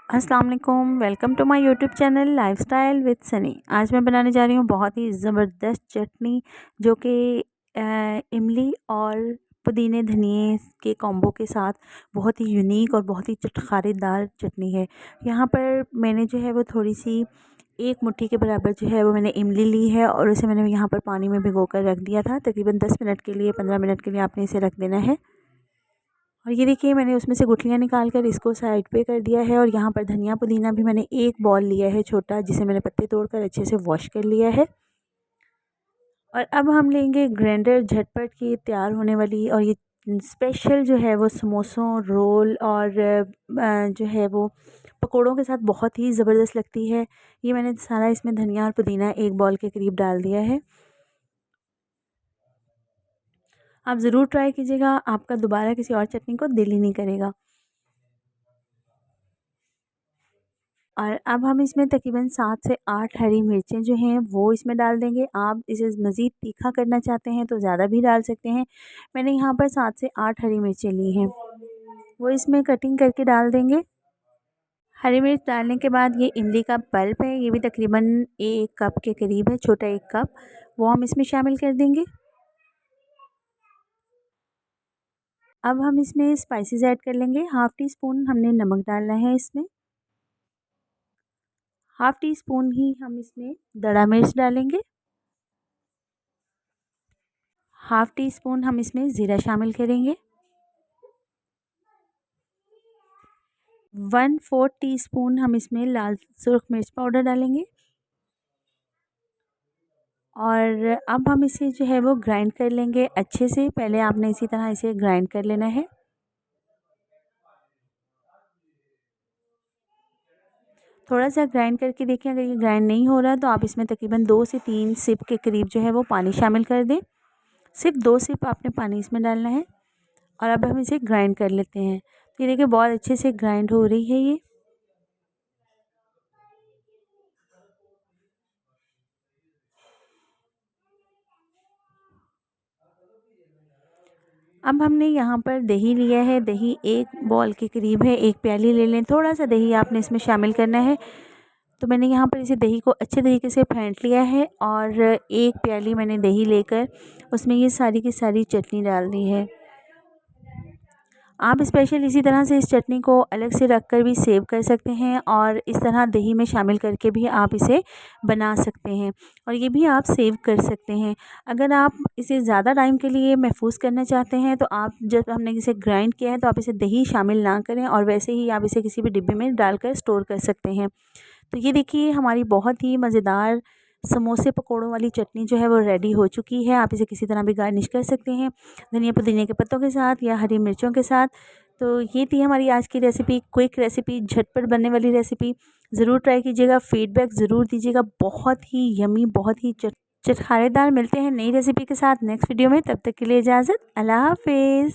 अस्सलाम वालेकुम, welcome to my YouTube channel lifestyle with Sunny. आज मैं बनाने जा रही हूँ बहुत ही ज़बरदस्त चटनी, जो कि इमली और पुदीने धनिए के कॉम्बो के साथ बहुत ही यूनिक और बहुत ही चटखारेदार चटनी है। यहाँ पर मैंने जो है वो थोड़ी सी एक मुट्ठी के बराबर जो है वो मैंने इमली ली है और उसे मैंने यहाँ पर पानी में भिगो कर रख दिया था। तकरीबन 10 मिनट के लिए 15 मिनट के लिए आपने इसे रख देना है। और ये देखिए मैंने उसमें से गुठलियाँ निकाल कर इसको साइड पे कर दिया है। और यहाँ पर धनिया पुदीना भी मैंने एक बॉल लिया है छोटा, जिसे मैंने पत्ते तोड़कर अच्छे से वॉश कर लिया है। और अब हम लेंगे ग्राइंडर, झटपट की तैयार होने वाली, और ये स्पेशल जो है वो समोसों, रोल और जो है वो पकोड़ों के साथ बहुत ही ज़बरदस्त लगती है। ये मैंने सारा इसमें धनिया और पुदीना एक बॉल के करीब डाल दिया है। आप ज़रूर ट्राई कीजिएगा, आपका दोबारा किसी और चटनी को दिल ही नहीं करेगा। और अब हम इसमें तकरीबन 7 से 8 हरी मिर्चें जो हैं वो इसमें डाल देंगे। आप इसे मज़ीद तीखा करना चाहते हैं तो ज़्यादा भी डाल सकते हैं। मैंने यहाँ पर 7 से 8 हरी मिर्चें ली हैं, वो इसमें कटिंग करके डाल देंगे। हरी मिर्च डालने के बाद ये इमली का पल्प है, ये भी तकरीबन 1 कप के करीब है, छोटा 1 कप, वो हम इसमें शामिल कर देंगे। अब हम इसमें स्पाइसेस ऐड कर लेंगे। हाफ़ टी स्पून हमने नमक डालना है इसमें। हाफ़ टी स्पून ही हम इसमें दड़ा मिर्च डालेंगे। हाफ़ टी स्पून हम इसमें ज़ीरा शामिल करेंगे। 1/4 टीस्पून हम इसमें लाल सुर्ख मिर्च पाउडर डालेंगे। और अब हम इसे जो है वो ग्राइंड कर लेंगे अच्छे से। पहले आपने इसी तरह इसे ग्राइंड कर लेना है। थोड़ा सा ग्राइंड करके देखें, अगर ये ग्राइंड नहीं हो रहा तो आप इसमें तकरीबन 2 से 3 सिप के करीब जो है वो पानी शामिल कर दें। सिर्फ 2 सिप आपने पानी इसमें डालना है। और अब हम इसे ग्राइंड कर लेते हैं। तो ये देखिए बहुत अच्छे से ग्राइंड हो रही है ये। अब हमने यहाँ पर दही लिया है, दही 1 बॉल के करीब है, 1 प्याली ले लें। थोड़ा सा दही आपने इसमें शामिल करना है। तो मैंने यहाँ पर इसे दही को अच्छे तरीके से फेंट लिया है और 1 प्याली मैंने दही लेकर उसमें ये सारी की सारी चटनी डाल दी है। आप स्पेशल इसी तरह से इस चटनी को अलग से रख कर भी सेव कर सकते हैं, और इस तरह दही में शामिल करके भी आप इसे बना सकते हैं, और ये भी आप सेव कर सकते हैं। अगर आप इसे ज़्यादा टाइम के लिए महफूज करना चाहते हैं तो आप, जब हमने इसे ग्राइंड किया है तो आप इसे दही शामिल ना करें, और वैसे ही आप इसे किसी भी डिब्बे में डालकर स्टोर कर सकते हैं। तो ये देखिए हमारी बहुत ही मज़ेदार समोसे पकोड़ों वाली चटनी जो है वो रेडी हो चुकी है। आप इसे किसी तरह भी गार्निश कर सकते हैं, धनिया पुदीने के पत्तों के साथ या हरी मिर्चों के साथ। तो ये थी हमारी आज की रेसिपी, क्विक रेसिपी, झटपट बनने वाली रेसिपी। ज़रूर ट्राई कीजिएगा, फ़ीडबैक ज़रूर दीजिएगा। बहुत ही यमी, बहुत ही चटखारेदार। मिलते हैं नई रेसिपी के साथ नेक्स्ट वीडियो में। तब तक के लिए इजाज़त, अल्लाह हाफ़िज़।